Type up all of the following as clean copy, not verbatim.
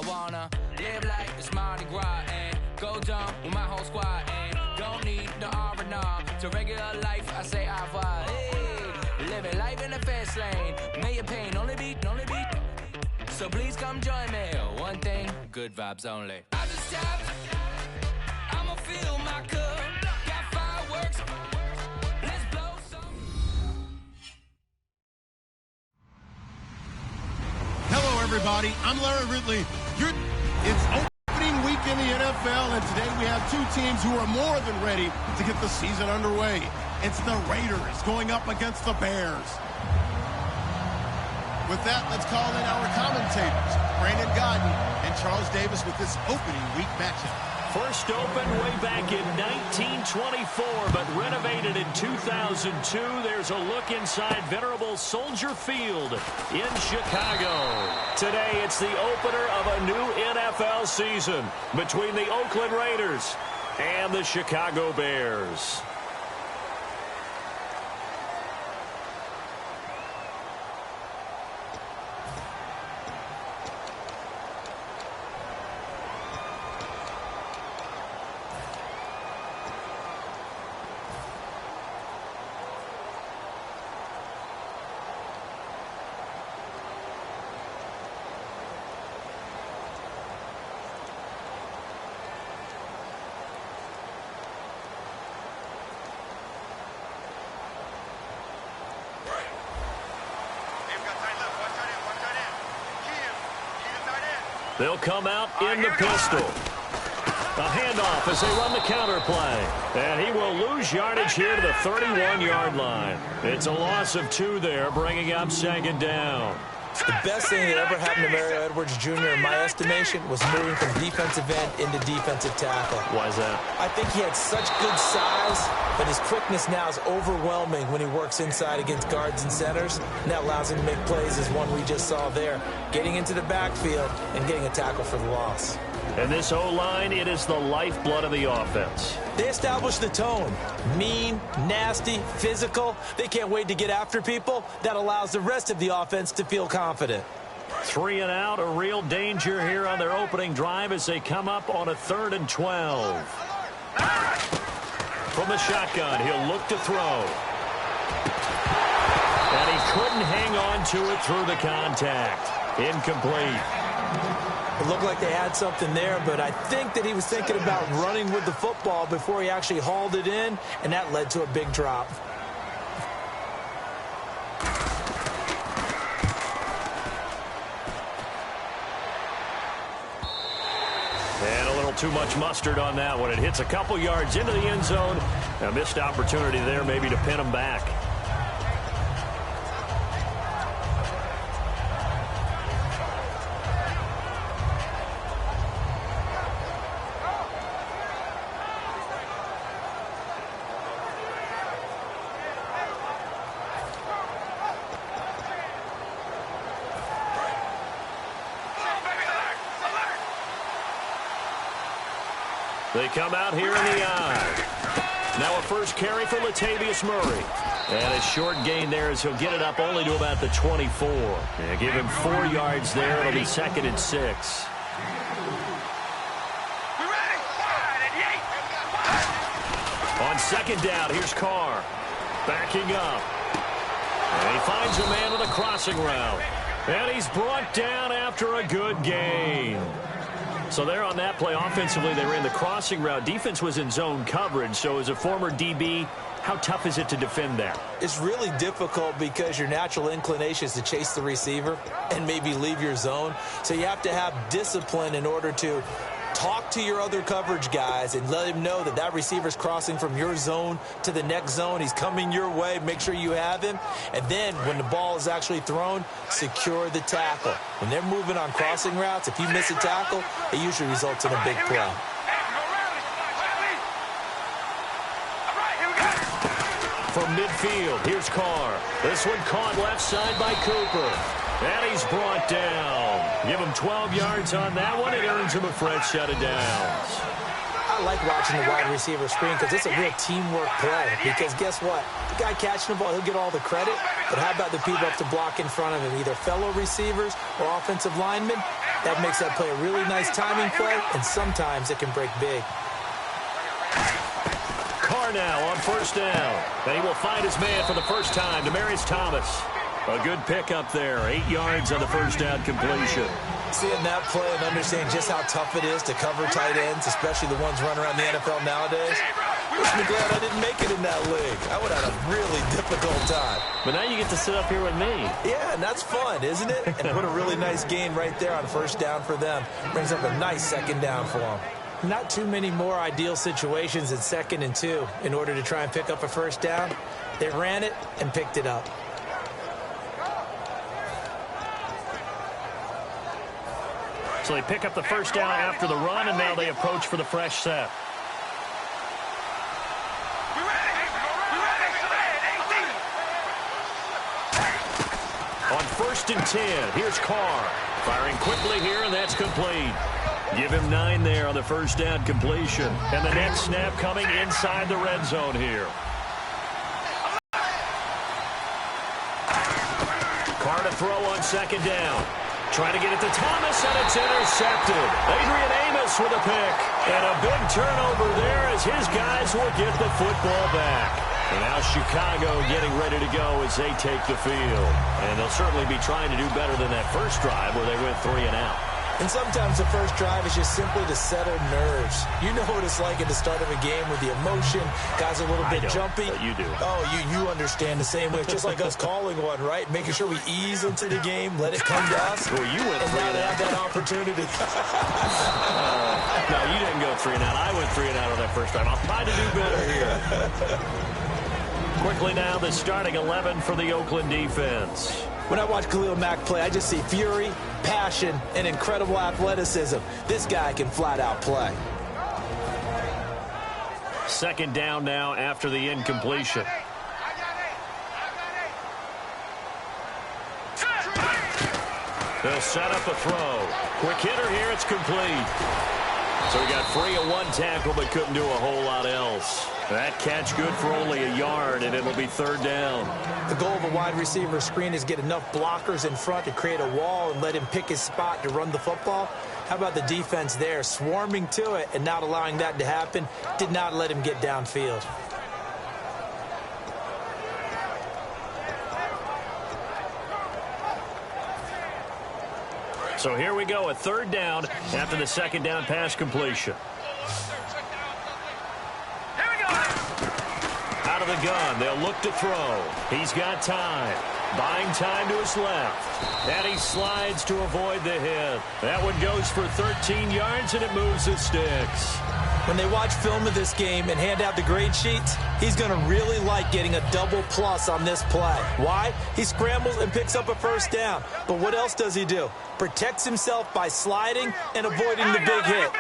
wanna live like it's Mardi Gras and go dumb with my whole squad and don't need the R&R. To regular life, I say au revoir. Hey, living life in the fast lane. May your pain only be. So please come join me. One thing, good vibes only. I just tapped. I'ma fill my cup. Got fireworks. Let's blow some. Hello, everybody. I'm Larry Ridley. It's opening week in the NFL, and today we have two teams who are more than ready to get the season underway. It's the Raiders going up against the Bears. With that, let's call in our commentators, Brandon Godden and Charles Davis, with this opening week matchup. First opened way back in 1924, but renovated in 2002. There's a look inside venerable Soldier Field in Chicago. Today, it's the opener of a new NFL season between the Oakland Raiders and the Chicago Bears. They'll come out in the pistol. A handoff as they run the counter play. And he will lose yardage here to the 31-yard line. It's a loss of 2 there, bringing up second down. The best thing that ever happened to Mario Edwards Jr., in my estimation, was moving from defensive end into defensive tackle. Why is that? I think he had such good size, but his quickness now is overwhelming when he works inside against guards and centers, and that allows him to make plays as one we just saw there, getting into the backfield and getting a tackle for the loss. And this O-line, it is the lifeblood of the offense. They establish the tone. Mean, nasty, physical. They can't wait to get after people. That allows the rest of the offense to feel confident. 3 and out, a real danger here on their opening drive as they come up on a 3rd and 12. From the shotgun, he'll look to throw. And he couldn't hang on to it through the contact. Incomplete. It looked like they had something there, but I think that he was thinking about running with the football before he actually hauled it in, and that led to a big drop. And a little too much mustard on that one. It hits a couple yards into the end zone. A missed opportunity there maybe to pin him back. They come out here in the eye. Now a first carry for Latavius Murray. And a short gain there as he'll get it up only to about the 24. Yeah, give him 4 yards there. It'll be 2nd and 6. On 2nd down, here's Carr. Backing up. And he finds a man with a crossing route. And he's brought down after a good gain. So there on that play, offensively, they ran the crossing route. Defense was in zone coverage. So as a former DB, how tough is it to defend that? It's really difficult because your natural inclination is to chase the receiver and maybe leave your zone. So you have to have discipline in order to talk to your other coverage guys and let him know that that receiver's crossing from your zone to the next zone. He's coming your way. Make sure you have him. And then when the ball is actually thrown, secure the tackle. When they're moving on crossing routes, if you miss a tackle, it usually results in a big play. From midfield, here's Carr. This one caught left side by Cooper. And he's brought down. Give him 12 yards on that one. It earns him a fresh set of downs. I like watching the wide receiver screen because it's a real teamwork play. Because guess what? The guy catching the ball, he'll get all the credit. But how about the people up to block in front of him, either fellow receivers or offensive linemen? That makes that play a really nice timing play, and sometimes it can break big. Carr now on first down. And he will find his man for the first time, Demaryius Thomas. A good pickup there, 8 yards on the first down completion. Seeing that play and understanding just how tough it is to cover tight ends, especially the ones running around the NFL nowadays, makes me glad I didn't make it in that league. I would have had a really difficult time. But now you get to sit up here with me. Yeah, and that's fun, isn't it? And put a really nice gain right there on first down for them. Brings up a nice second down for them. Not too many more ideal situations in 2nd and 2 in order to try and pick up a first down. They ran it and picked it up. So they pick up the first down after the run, and now they approach for the fresh set. On 1st and 10, here's Carr. Firing quickly here, and that's complete. Give him 9 there on the first down completion. And the next snap coming inside the red zone here. Carr to throw on 2nd down. Trying to get it to Thomas, and it's intercepted. Adrian Amos with a pick. And a big turnover there as his guys will get the football back. And now Chicago getting ready to go as they take the field. And they'll certainly be trying to do better than that first drive where they went 3 and out. And sometimes the first drive is just simply to settle nerves. You know what it's like at the start of a game with the emotion. Guys are a little bit jumpy. But you do. Oh, you understand the same way. It's just like us calling one, right? Making sure we ease into the game, let it come to us. Well, you went 3 and out. Have that opportunity. No, you didn't go 3 and out. I went 3 and out on that first drive. I'll try to do better here. Quickly now, the starting 11 for the Oakland defense. When I watch Khalil Mack play, I just see fury, passion, and incredible athleticism. This guy can flat out play. 2nd down now after the incompletion. They'll set up a throw. Quick hitter here, it's complete. So he got free of 1 tackle but couldn't do a whole lot else. That catch good for only a yard, and it'll be 3rd down. The goal of a wide receiver screen is get enough blockers in front to create a wall and let him pick his spot to run the football. How about the defense there, swarming to it and not allowing that to happen? Did not let him get downfield. So here we go, a 3rd down after the 2nd down pass completion. Out of the gun, they'll look to throw. He's got time. Buying time to his left. And he slides to avoid the hit. That one goes for 13 yards, and it moves the sticks. When they watch film of this game and hand out the grade sheets, he's going to really like getting a double plus on this play. Why? He scrambles and picks up a first down. But what else does he do? Protects himself by sliding and avoiding the big hit.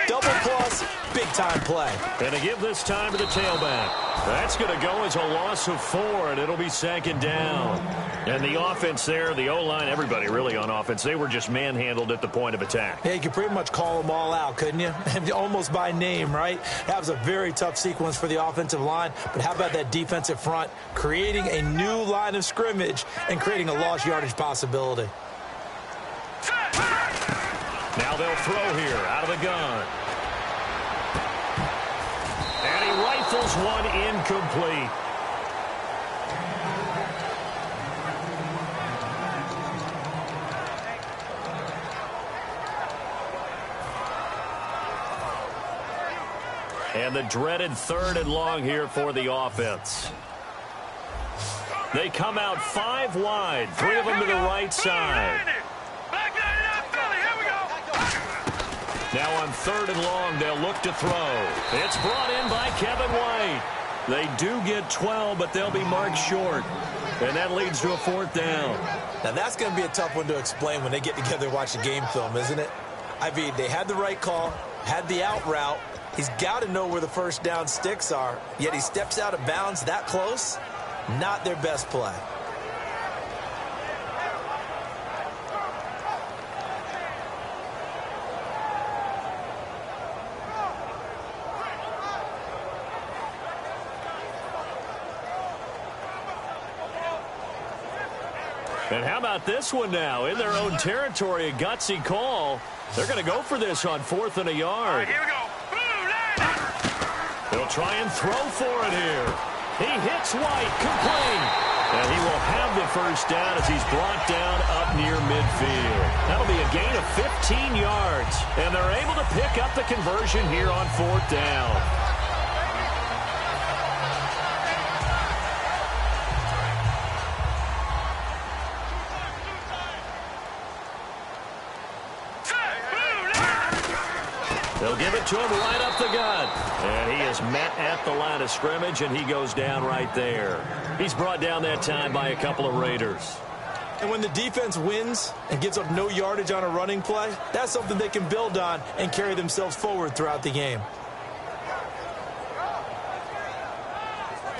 Double plus, big time play. And to give this time to the tailback. That's going to go as a loss of 4, and it'll be 2nd down. And the offense there, the O-line, everybody really on offense, they were just manhandled at the point of attack. Yeah, you could pretty much call them all out, couldn't you? Almost by name, right? That was a very tough sequence for the offensive line. But how about that defensive front creating a new line of scrimmage and creating a lost yardage possibility? Now they'll throw here out of the gun. And he rifles one incomplete. And the dreaded 3rd and long here for the offense. They come out 5 wide, 3 of them to the right side. Now on 3rd and long, they'll look to throw. It's brought in by Kevin White. They do get 12, but they'll be marked short. And that leads to a 4th down. Now that's going to be a tough one to explain when they get together and watch the game film, isn't it? I mean, they had the right call, had the out route. He's got to know where the first down sticks are, yet he steps out of bounds that close. Not their best play. And how about this one now? In their own territory, a gutsy call. They're going to go for this on 4th and a yard. Here we go. They'll try and throw for it here. He hits White, complete. And he will have the first down as he's brought down up near midfield. That'll be a gain of 15 yards. And they're able to pick up the conversion here on 4th down. They'll give it to him right up the gut. And he is met at the line of scrimmage, and he goes down right there. He's brought down that time by a couple of Raiders. And when the defense wins and gives up no yardage on a running play, that's something they can build on and carry themselves forward throughout the game.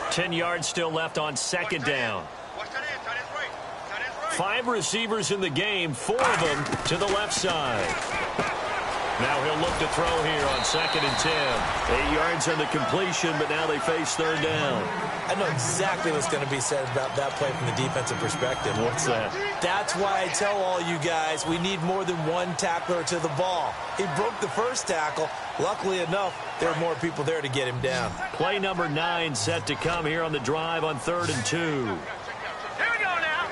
10 yards still left on 2nd down. 5 receivers in the game, 4 of them to the left side. Now he'll look to throw here on 2nd and 10. 8 yards on the completion, but now they face 3rd down. I know exactly what's going to be said about that play from the defensive perspective. What's that? That's why I tell all you guys we need more than one tackler to the ball. He broke the first tackle. Luckily enough, there are more people there to get him down. Play number 9 set to come here on the drive on 3rd and 2. Here we go now.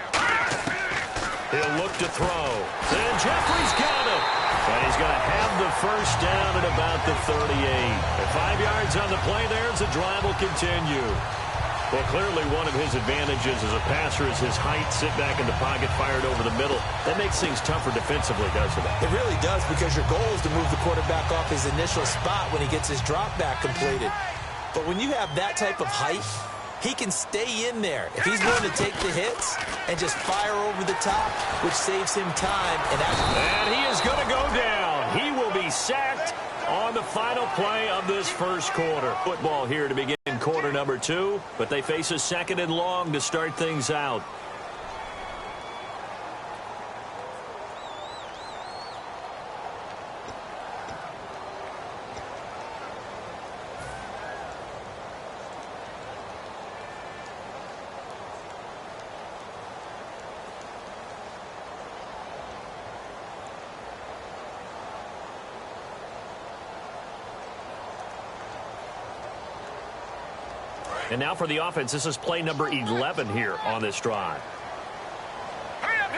He'll look to throw. And Jeffrey's got it. And he's going to have the first down at about the 38. At 5 yards on the play there as the drive will continue. Well, clearly one of his advantages as a passer is his height, sit back in the pocket, fired over the middle. That makes things tougher defensively, doesn't it? It really does, because your goal is to move the quarterback off his initial spot when he gets his drop back completed. But when you have that type of height, he can stay in there if he's willing to take the hits and just fire over the top, which saves him time. And he is going to go down. He will be sacked on the final play of this first quarter. Football here to begin quarter number 2, but they face a 2nd and long to start things out. And now for the offense, this is play number 11 here on this drive.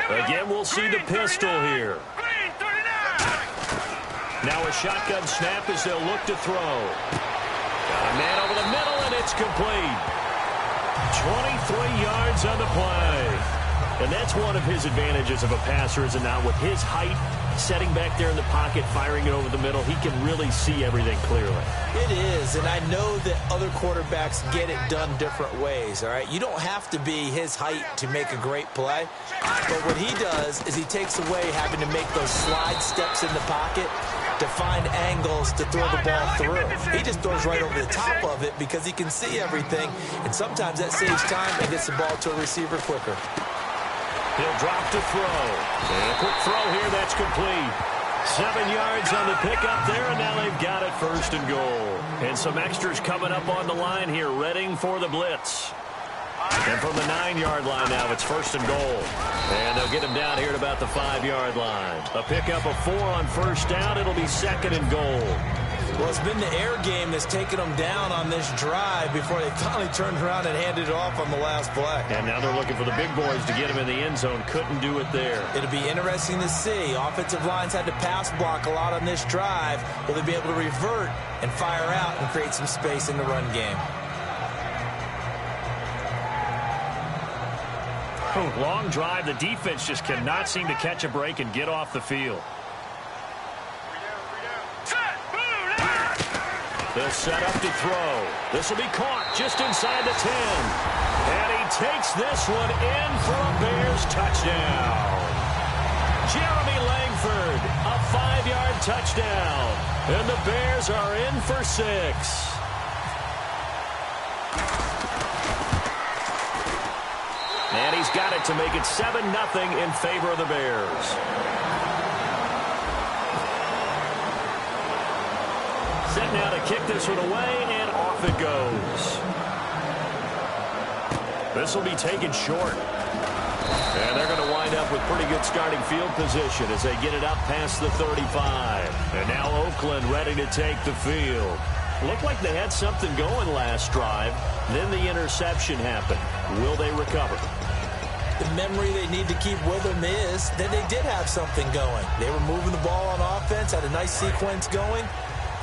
Again, we'll see the pistol here. Now a shotgun snap as they'll look to throw. Got a man over the middle, and it's complete. 23 yards on the play. And that's one of his advantages of a passer, is it not? With his height, setting back there in the pocket, firing it over the middle, he can really see everything clearly. It is, and I know that other quarterbacks get it done different ways, all right? You don't have to be his height to make a great play, but what he does is he takes away having to make those slide steps in the pocket to find angles to throw the ball through. He just throws right over the top of it because he can see everything, and sometimes that saves time and gets the ball to a receiver quicker. He'll drop to throw. And a quick throw here, that's complete. 7 yards on the pickup there, and now they've got it 1st and goal. And some extras coming up on the line here, readying for the blitz. And from the 9-yard line now, it's 1st and goal. And they'll get him down here at about the 5-yard line. A pickup of 4 on 1st down. It'll be 2nd and goal. Well, it's been the air game that's taken them down on this drive before they finally turned around and handed it off on the last play. And now they're looking for the big boys to get him in the end zone. Couldn't do it there. It'll be interesting to see. Offensive lines had to pass block a lot on this drive. Will they be able to revert and fire out and create some space in the run game? Long drive. The defense just cannot seem to catch a break and get off the field. They'll set up to throw. This will be caught just inside the 10. And he takes this one in for a Bears touchdown. Jeremy Langford, a 5-yard touchdown. And the Bears are in for 6. And he's got it to make it 7-0 in favor of the Bears. Set now to kick this one away, and off it goes. This will be taken short. And they're going to up with pretty good starting field position as they get it up past the 35. And now Oakland ready to take the field. Looked like they had something going last drive. Then the interception happened. Will they recover? The memory they need to keep with them is that they did have something going. They were moving the ball on offense, had a nice sequence going.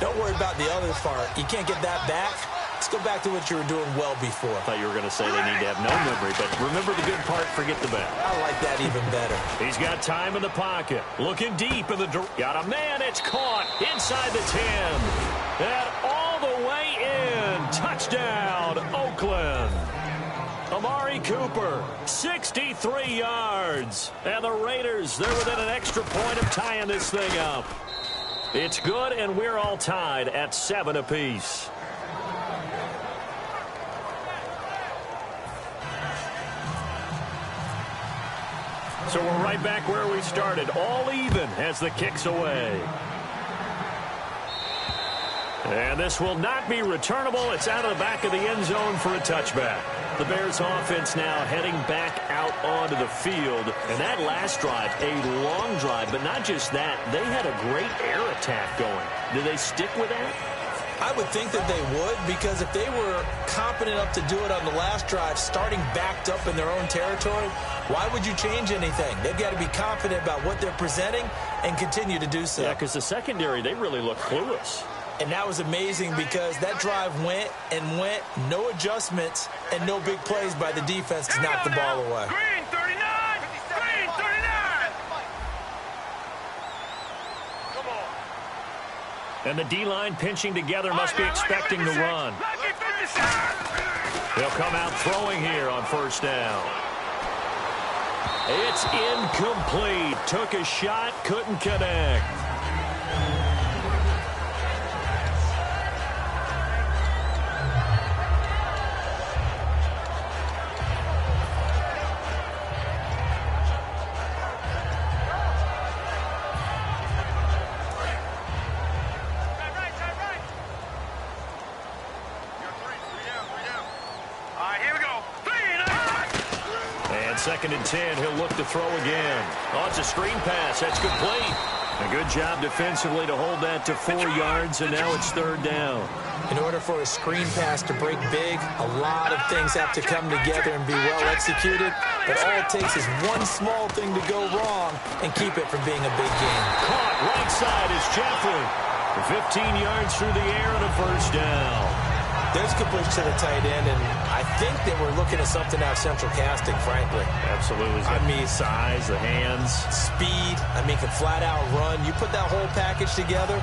Don't worry about the other part. You can't get that back. Let's go back to what you were doing well before. I thought you were going to say they need to have no memory, but remember the good part, forget the bad. I like that even better. He's got time in the pocket. Looking deep in the... Got a man. It's caught inside the 10. And all the way in. Touchdown, Oakland. Amari Cooper, 63 yards. And the Raiders, they're within an extra point of tying this thing up. It's good, and we're all tied at 7 apiece. So we're right back where we started, all even as the kick's away. And this will not be returnable. It's out of the back of the end zone for a touchback. The Bears offense now heading back out onto the field. And that last drive, a long drive, but not just that. They had a great air attack going. Do they stick with that? I would think that they would, because if they were competent enough to do it on the last drive, starting backed up in their own territory, why would you change anything? They've got to be confident about what they're presenting and continue to do so. Yeah, because the secondary, they really look clueless. And that was amazing because that drive went and went, no adjustments, and no big plays by the defense to knock the ball away. Green 39! Green 39! Come on. And the D-line pinching together must be expecting to run. They'll come out throwing here on first down. It's incomplete. Took a shot, couldn't connect. Second and 10, he'll look to throw again. Oh, it's a screen pass. That's complete. A good job defensively to hold that to 4 yards, and now it's third down. In order for a screen pass to break big, a lot of things have to come together and be well executed. But all it takes is one small thing to go wrong and keep it from being a big game. Caught right side is Jeffrey. 15 yards through the air and a first down. There's a good push to the tight end, and I think that we're looking at something out of central casting, frankly. Absolutely. I mean, size, the hands. Speed. I mean, can flat out run. You put that whole package together,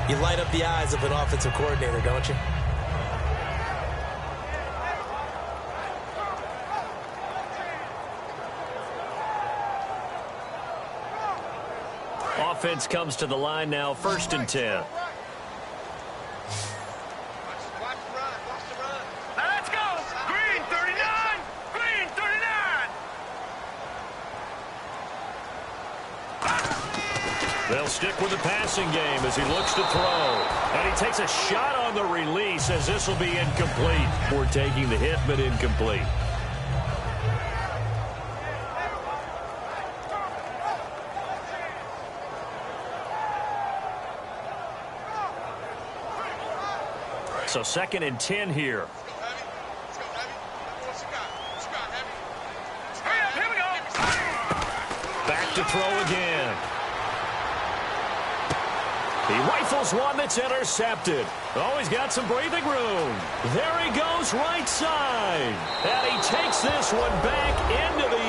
you light up the eyes of an offensive coordinator, don't you? Offense comes to the line now, first and 10. They'll stick with the passing game as he looks to throw. And he takes a shot on the release as this will be incomplete. We're taking the hit, but incomplete. So second and 10 here. Back to throw again. He rifles one that's intercepted. Oh, he's got some breathing room. There he goes right side. And he takes this one back into the